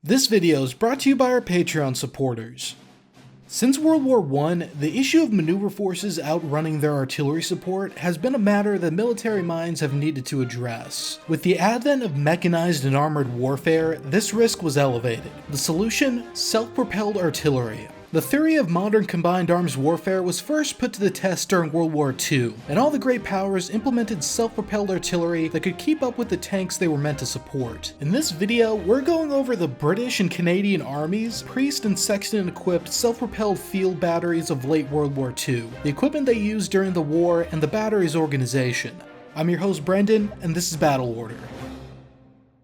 This video is brought to you by our Patreon supporters. Since World War I, the issue of maneuver forces outrunning their artillery support has been a matter that military minds have needed to address. With the advent of mechanized and armored warfare, this risk was elevated. The solution? Self-propelled artillery. The theory of modern combined arms warfare was first put to the test during World War II, and all the great powers implemented self-propelled artillery that could keep up with the tanks they were meant to support. In this video, we're going over the British and Canadian armies, Priest and Sexton equipped self-propelled field batteries of late World War II, the equipment they used during the war, and the battery's organization. I'm your host Brendan, and this is Battle Order.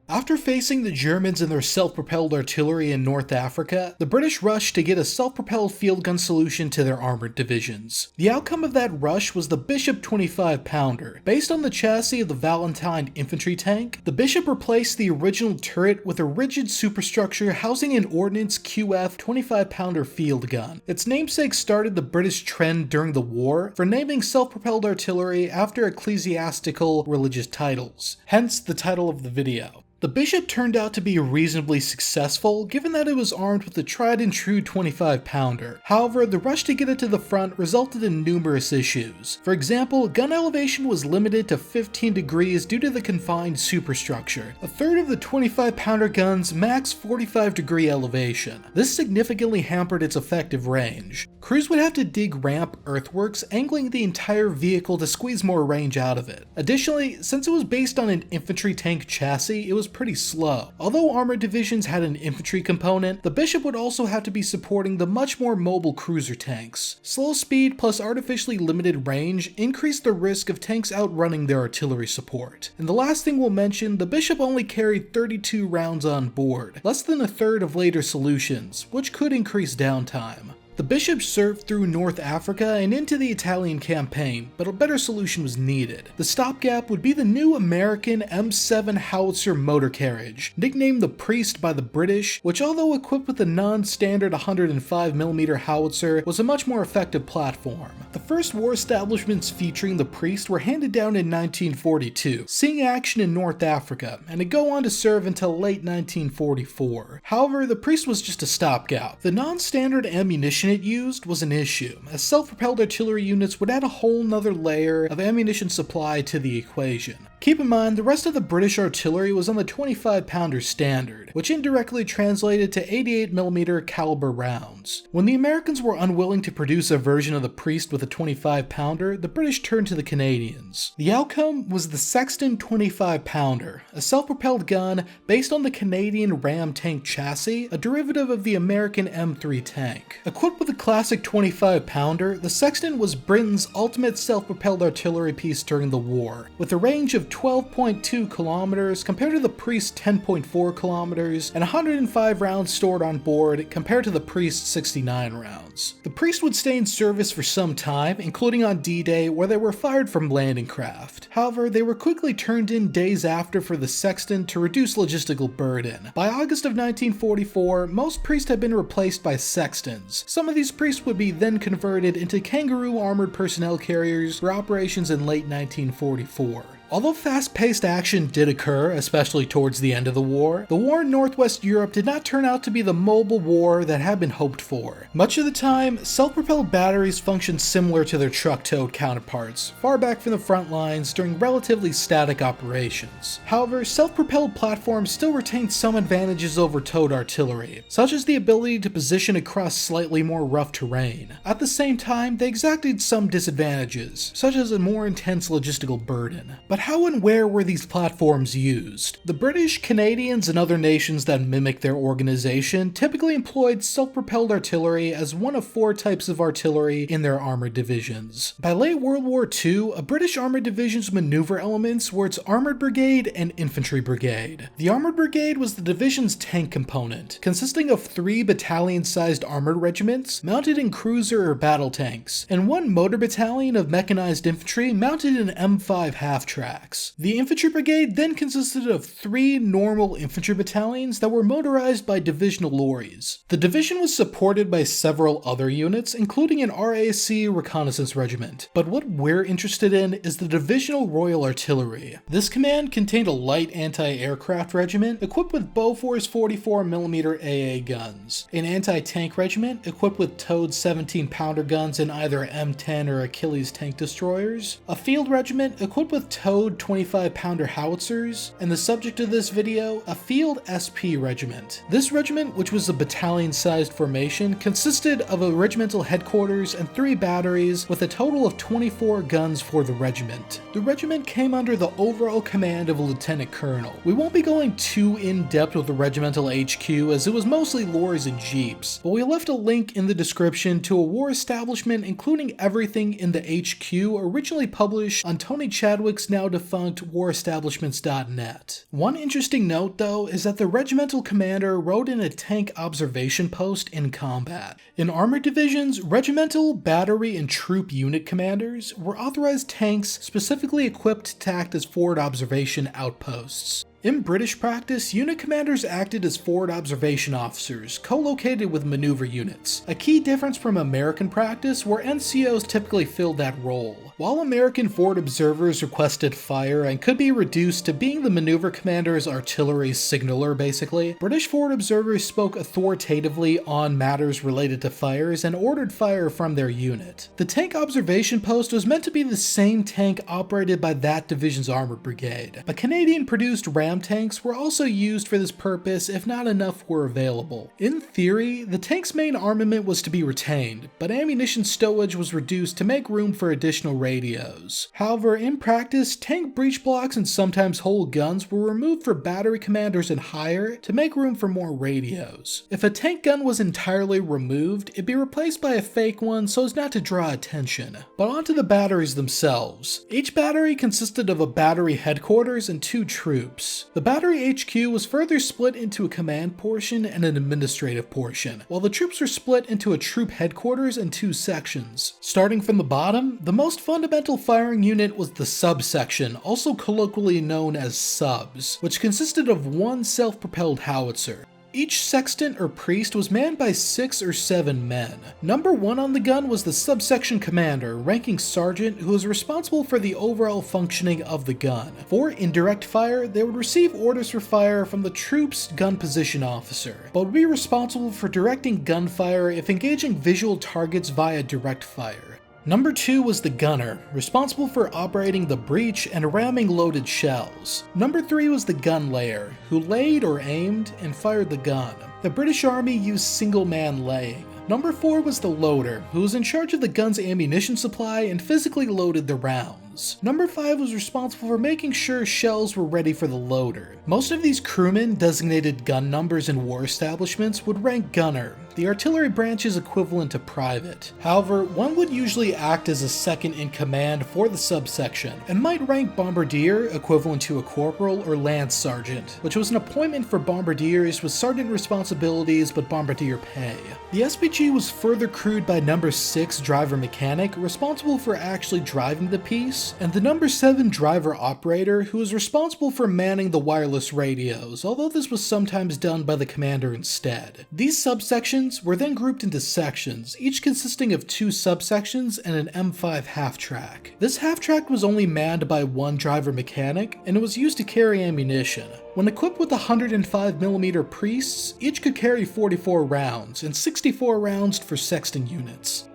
After facing the Germans and their self-propelled artillery in North Africa, the British rushed to get a self-propelled field gun solution to their armored divisions. The outcome of that rush was the Bishop 25-pounder. Based on the chassis of the Valentine infantry tank, the Bishop replaced the original turret with a rigid superstructure housing an Ordnance QF 25-pounder field gun. Its namesake started the British trend during the war for naming self-propelled artillery after ecclesiastical religious titles, hence the title of the video. The Bishop turned out to be reasonably successful, given that it was armed with the tried and true 25-pounder. However, the rush to get it to the front resulted in numerous issues. For example, gun elevation was limited to 15 degrees due to the confined superstructure. A third of the 25-pounder guns max 45-degree elevation. This significantly hampered its effective range. Crews would have to dig ramp earthworks, angling the entire vehicle to squeeze more range out of it. Additionally, since it was based on an infantry tank chassis, it was pretty slow. Although armored divisions had an infantry component, the Bishop would also have to be supporting the much more mobile cruiser tanks. Slow speed plus artificially limited range increased the risk of tanks outrunning their artillery support. And the last thing we'll mention, the Bishop only carried 32 rounds on board, less than a third of later solutions, which could increase downtime. The Bishop served through North Africa and into the Italian campaign, but a better solution was needed. The stopgap would be the new American M7 howitzer motor carriage, nicknamed the Priest by the British, which although equipped with a non-standard 105mm howitzer, was a much more effective platform. The first war establishments featuring the Priest were handed down in 1942, seeing action in North Africa, and it'd go on to serve until late 1944. However, the Priest was just a stopgap. The non-standard ammunition it used was an issue, as self-propelled artillery units would add a whole nother layer of ammunition supply to the equation. Keep in mind, the rest of the British artillery was on the 25-pounder standard, which indirectly translated to 88mm caliber rounds. When the Americans were unwilling to produce a version of the Priest with a 25-pounder, the British turned to the Canadians. The outcome was the Sexton 25-pounder, a self-propelled gun based on the Canadian Ram tank chassis, a derivative of the American M3 tank. Equipped with a classic 25-pounder, the Sexton was Britain's ultimate self-propelled artillery piece during the war, with a range of 12.2 kilometers compared to the Priest's 10.4 kilometers, and 105 rounds stored on board compared to the Priest's 69 rounds. The Priest would stay in service for some time, including on D-Day, where they were fired from landing craft. However, they were quickly turned in days after for the Sexton to reduce logistical burden. By August of 1944, most Priests had been replaced by Sextons. Some of these Priests would be then converted into Kangaroo armored personnel carriers for operations in late 1944. Although fast-paced action did occur, especially towards the end of the war in Northwest Europe did not turn out to be the mobile war that had been hoped for. Much of the time, self-propelled batteries functioned similar to their truck-towed counterparts, far back from the front lines during relatively static operations. However, self-propelled platforms still retained some advantages over towed artillery, such as the ability to position across slightly more rough terrain. At the same time, they exacted some disadvantages, such as a more intense logistical burden. But how and where were these platforms used? The British, Canadians, and other nations that mimic their organization typically employed self-propelled artillery as one of 4 types of artillery in their armored divisions. By late World War II, a British armored division's maneuver elements were its Armoured Brigade and Infantry Brigade. The Armoured Brigade was the division's tank component, consisting of 3 battalion-sized armored regiments mounted in cruiser or battle tanks, and 1 motor battalion of mechanized infantry mounted in M5 half-track. tracks. The infantry brigade then consisted of 3 normal infantry battalions that were motorized by divisional lorries. The division was supported by several other units, including an RAC reconnaissance regiment. But what we're interested in is the Divisional Royal Artillery. This command contained a light anti-aircraft regiment equipped with Bofors 44mm AA guns, an anti-tank regiment equipped with towed 17-pounder guns in either M10 or Achilles tank destroyers, a field regiment equipped with towed 25-pounder howitzers, and the subject of this video, a field SP regiment. This regiment, which was a battalion-sized formation, consisted of a regimental headquarters and 3 batteries with a total of 24 guns for the regiment. The regiment came under the overall command of a lieutenant colonel. We won't be going too in-depth with the regimental HQ as it was mostly lorries and jeeps, but we left a link in the description to a war establishment including everything in the HQ originally published on Tony Chadwick's now defunct warestablishments.net. One interesting note though is that the regimental commander rode in a tank observation post in combat. In armored divisions, regimental, battery, and troop unit commanders were authorized tanks specifically equipped to act as forward observation outposts. In British practice, unit commanders acted as forward observation officers, co-located with maneuver units, a key difference from American practice where NCOs typically filled that role. While American forward observers requested fire and could be reduced to being the maneuver commander's artillery signaler basically, British forward observers spoke authoritatively on matters related to fires and ordered fire from their unit. The tank observation post was meant to be the same tank operated by that division's armored brigade, but Canadian-produced Ram tanks were also used for this purpose if not enough were available. In theory, the tank's main armament was to be retained, but ammunition stowage was reduced to make room for additional radios. However, in practice, tank breech blocks and sometimes whole guns were removed for battery commanders and higher to make room for more radios. If a tank gun was entirely removed, it'd be replaced by a fake one so as not to draw attention. But onto the batteries themselves. Each battery consisted of a battery headquarters and 2 troops. The battery HQ was further split into a command portion and an administrative portion, while the troops were split into a troop headquarters and 2 sections. Starting from the bottom, the most fundamental firing unit was the subsection, also colloquially known as subs, which consisted of 1 self-propelled howitzer. Each sexton or priest was manned by 6 or 7 men. Number 1 on the gun was the subsection commander, ranking sergeant, who was responsible for the overall functioning of the gun. For indirect fire, they would receive orders for fire from the troop's gun position officer, but would be responsible for directing gunfire if engaging visual targets via direct fire. Number 2 was the gunner, responsible for operating the breech and ramming loaded shells. Number 3 was the gun layer, who laid or aimed and fired the gun. The British Army used single-man laying. Number 4 was the loader, who was in charge of the gun's ammunition supply and physically loaded the rounds. Number 5 was responsible for making sure shells were ready for the loader. Most of these crewmen, designated gun numbers in war establishments, would rank gunner, the artillery branch's equivalent to private. However, one would usually act as a second in command for the subsection, and might rank bombardier, equivalent to a corporal or lance sergeant, which was an appointment for bombardiers with sergeant responsibilities but bombardier pay. The SPG was further crewed by number 6 driver mechanic, responsible for actually driving the piece, and the number 7 driver operator, who was responsible for manning the wireless radios, although this was sometimes done by the commander instead. These subsections were then grouped into sections, each consisting of 2 subsections and an M5 half-track. This half-track was only manned by 1 driver mechanic, and it was used to carry ammunition. When equipped with 105mm priests, each could carry 44 rounds, and 64 rounds for Sexton units.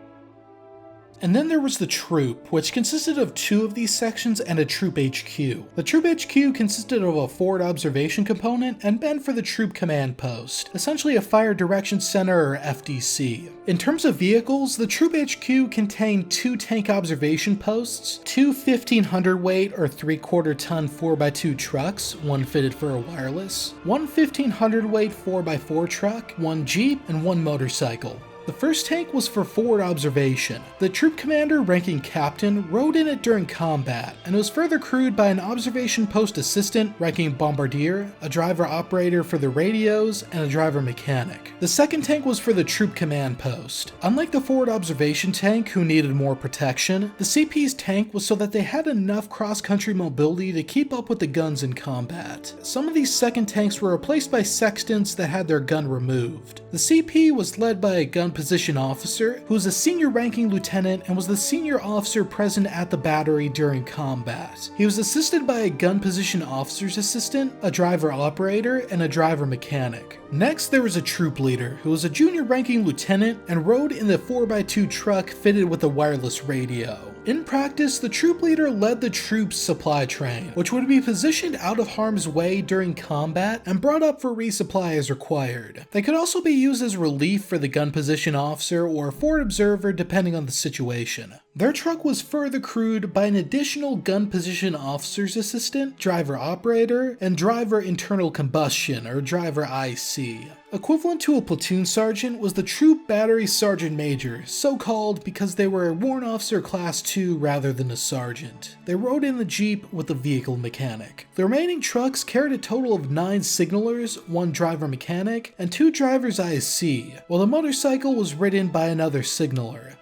And then there was the troop, which consisted of 2 of these sections and a troop HQ. The troop HQ consisted of a forward observation component and men for the troop command post, essentially a fire direction center or FDC. In terms of vehicles, the troop HQ contained 2 tank observation posts, 2 1500 weight or 3/4 ton 4x2 trucks, one fitted for a wireless, 1 1500 weight 4x4 truck, 1 jeep, and 1 motorcycle. The first tank was for forward observation. The troop commander, ranking captain, rode in it during combat, and was further crewed by an observation post assistant, ranking bombardier, a driver operator for the radios, and a driver mechanic. The second tank was for the troop command post. Unlike the forward observation tank, who needed more protection, the CP's tank was so that they had enough cross-country mobility to keep up with the guns in combat. Some of these second tanks were replaced by Sextons that had their gun removed. The CP was led by a gun position officer, who was a senior ranking lieutenant and was the senior officer present at the battery during combat. He was assisted by a gun position officer's assistant, a driver operator, and a driver mechanic. Next, there was a troop leader, who was a junior ranking lieutenant and rode in the 4x2 truck fitted with a wireless radio. In practice, the troop leader led the troop's supply train, which would be positioned out of harm's way during combat and brought up for resupply as required. They could also be used as relief for the gun position officer or forward observer depending on the situation. Their truck was further crewed by an additional gun position officer's assistant, driver operator, and driver internal combustion or driver IC. Equivalent to a platoon sergeant was the troop battery sergeant major, so called because they were a warrant officer class 2 rather than a sergeant. They rode in the jeep with the vehicle mechanic. The remaining trucks carried a total of 9 signalers, 1 driver mechanic, and 2 drivers IC, while the motorcycle was ridden by another signaler.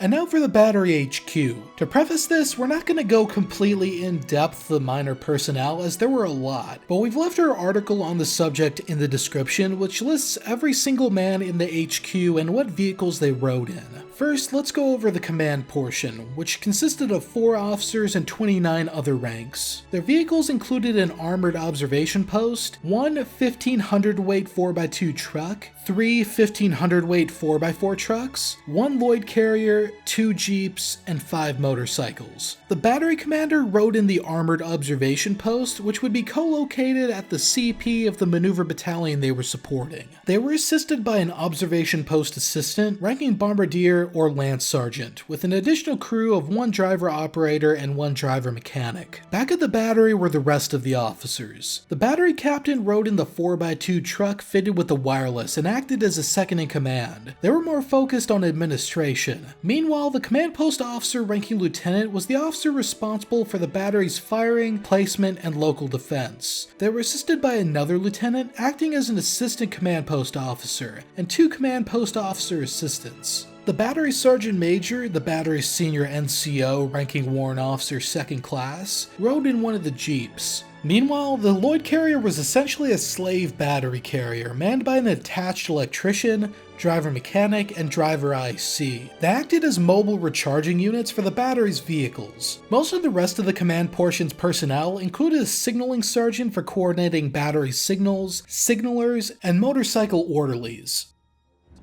And now for the Battery HQ. To preface this, we're not going to go completely in depth the minor personnel as there were a lot, but we've left our article on the subject in the description, which lists every single man in the HQ and what vehicles they rode in. First, let's go over the command portion, which consisted of 4 officers and 29 other ranks. Their vehicles included an armored observation post, 1 1500 weight 4x2 truck, 3 1500 weight 4x4 trucks, 1 Lloyd carrier, 2 jeeps, and 5 motorcycles. The battery commander rode in the armored observation post, which would be co-located at the CP of the maneuver battalion they were supporting. They were assisted by an observation post assistant, ranking bombardier or lance sergeant, with an additional crew of 1 driver operator and 1 driver mechanic. Back at the battery were the rest of the officers. The battery captain rode in the 4x2 truck fitted with a wireless and acted as a second in command. They were more focused on administration. Meanwhile, the command post officer ranking lieutenant was the officer responsible for the battery's firing, placement, and local defense. They were assisted by another lieutenant acting as an assistant command post officer, and 2 command post officer assistants. The battery sergeant major, the battery's senior NCO ranking warrant officer 2nd class, rode in one of the jeeps. Meanwhile, the Lloyd carrier was essentially a slave battery carrier manned by an attached electrician, driver mechanic, and driver IC. They acted as mobile recharging units for the battery's vehicles. Most of the rest of the command portion's personnel included a signaling sergeant for coordinating battery signals, signalers, and motorcycle orderlies.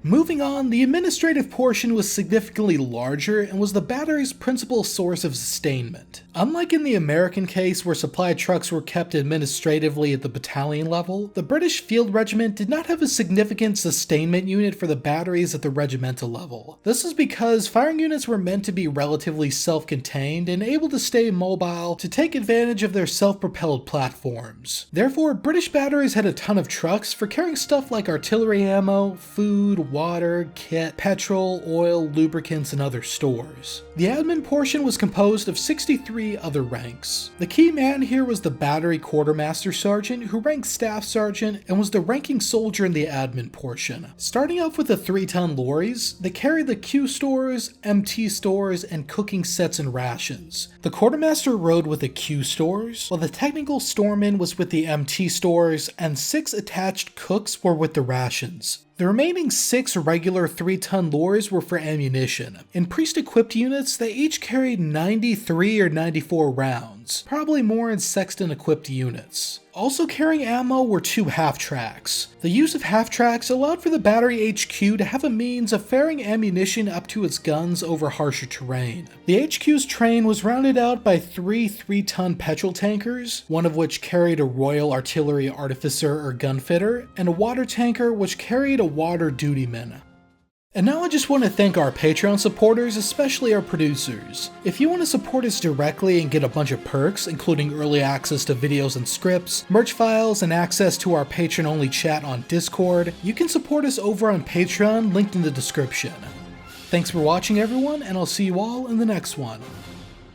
Moving on, the administrative portion was significantly larger and was the battery's principal source of sustainment. Unlike in the American case where supply trucks were kept administratively at the battalion level, the British Field Regiment did not have a significant sustainment unit for the batteries at the regimental level. This is because firing units were meant to be relatively self-contained and able to stay mobile to take advantage of their self-propelled platforms. Therefore, British batteries had a ton of trucks for carrying stuff like artillery ammo, food, water, kit, petrol, oil, lubricants, and other stores. The admin portion was composed of 63 other ranks. The key man here was the battery quartermaster sergeant, who ranked staff sergeant and was the ranking soldier in the admin portion. Starting off with the 3-ton lorries, they carried the Q stores, MT stores, and cooking sets and rations. The quartermaster rode with the Q stores, while the technical storeman was with the MT stores, and 6 attached cooks were with the rations. The remaining 6 regular 3-ton lorries were for ammunition. In priest-equipped units, they each carried 93 or 94 rounds, probably more in Sexton-equipped units. Also carrying ammo were 2 half-tracks. The use of half-tracks allowed for the battery HQ to have a means of ferrying ammunition up to its guns over harsher terrain. The HQ's train was rounded out by 3 3-ton petrol tankers, one of which carried a Royal Artillery Artificer or Gunfitter, and a water tanker which carried a water dutyman. And now I just want to thank our Patreon supporters, especially our producers. If you want to support us directly and get a bunch of perks, including early access to videos and scripts, merch files, and access to our patron-only chat on Discord, you can support us over on Patreon, linked in the description. Thanks for watching everyone, and I'll see you all in the next one.